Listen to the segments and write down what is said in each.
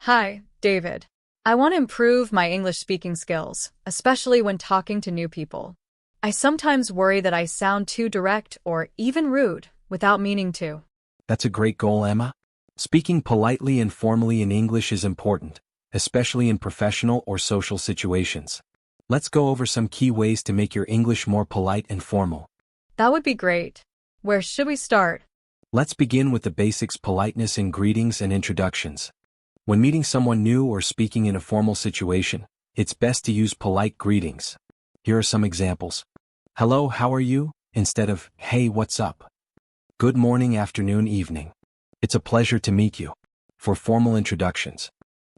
Hi, David. I want to improve my English speaking skills, especially when talking to new people. I sometimes worry that I sound too direct or even rude without meaning to. That's a great goal, Emma. Speaking politely and formally in English is important, especially in professional or social situations. Let's go over some key ways to make your English more polite and formal. That would be great. Where should we start? Let's begin with the basics: politeness in greetings and introductions. When meeting someone new or speaking in a formal situation, it's best to use polite greetings. Here are some examples. Hello, how are you? Instead of, hey, what's up? Good morning, afternoon, evening. It's a pleasure to meet you. For formal introductions,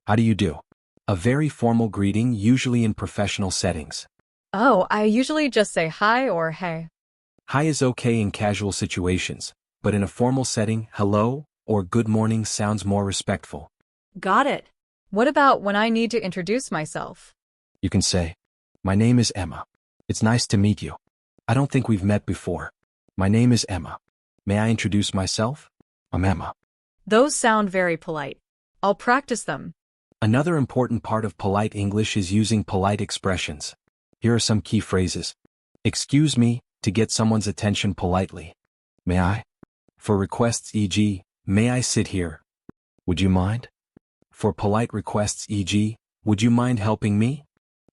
how do you do? A very formal greeting, usually in professional settings. Oh, I usually just say hi or hey. Hi is okay in casual situations, but in a formal setting, hello or good morning sounds more respectful. Got it. What about when I need to introduce myself? You can say, my name is Emma. It's nice to meet you. I don't think we've met before. My name is Emma. May I introduce myself? I'm Emma. Those sound very polite. I'll practice them. Another important part of polite English is using polite expressions. Here are some key phrases. Excuse me, to get someone's attention politely. May I? For requests, e.g., may I sit here? Would you mind? For polite requests, e.g., would you mind helping me?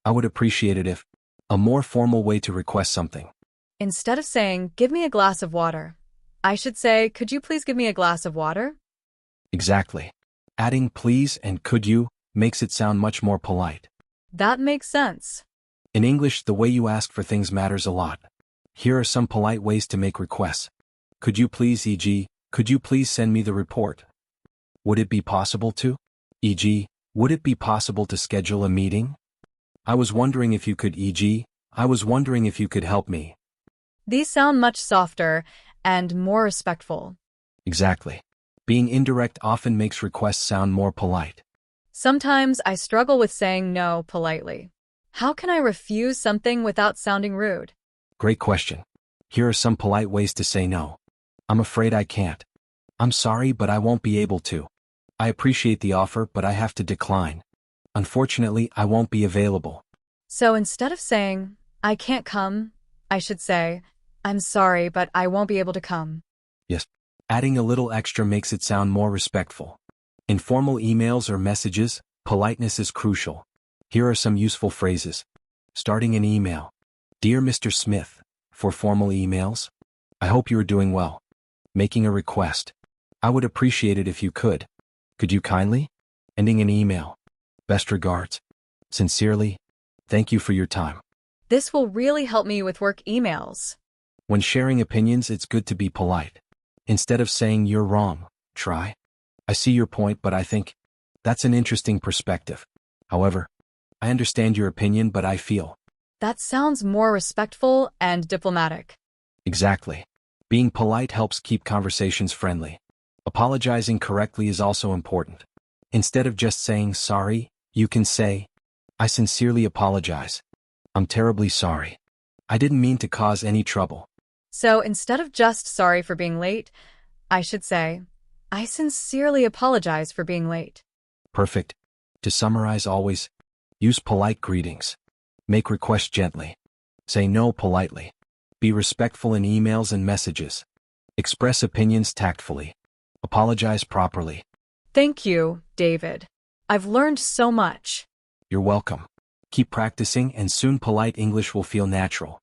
I would appreciate it if. A more formal way to request something. Instead of saying, give me a glass of water, I should say, could you please give me a glass of water? Exactly. Adding please and could you makes it sound much more polite. That makes sense. In English, the way you ask for things matters a lot. Here are some polite ways to make requests. Could you please, e.g., could you please send me the report? Would it be possible to? E.g., would it be possible to schedule a meeting? I was wondering if you could, e.g., I was wondering if you could help me. These sound much softer and more respectful. Exactly. Being indirect often makes requests sound more polite. Sometimes I struggle with saying no politely. How can I refuse something without sounding rude? Great question. Here are some polite ways to say no. I'm afraid I can't. I'm sorry, but I won't be able to. I appreciate the offer, but I have to decline. Unfortunately, I won't be available. So instead of saying, I can't come, I should say, I'm sorry, but I won't be able to come. Yes. Adding a little extra makes it sound more respectful. In formal emails or messages, politeness is crucial. Here are some useful phrases. Starting an email. Dear Mr. Smith. For formal emails, I hope you are doing well. Making a request. I would appreciate it if you could. Could you kindly? Ending an email. Best regards. Sincerely. Thank you for your time. This will really help me with work emails. When sharing opinions, it's good to be polite. Instead of saying you're wrong, try. I see your point, but I think that's an interesting perspective. However, I understand your opinion, but I feel. That sounds more respectful and diplomatic. Exactly. Being polite helps keep conversations friendly. Apologizing correctly is also important. Instead of just saying sorry, you can say, I sincerely apologize. I'm terribly sorry. I didn't mean to cause any trouble. So instead of just sorry for being late, I should say, I sincerely apologize for being late. Perfect. To summarize, always use polite greetings. Make requests gently. Say no politely. Be respectful in emails and messages. Express opinions tactfully. Apologize properly. Thank you, David. I've learned so much. You're welcome. Keep practicing and soon polite English will feel natural.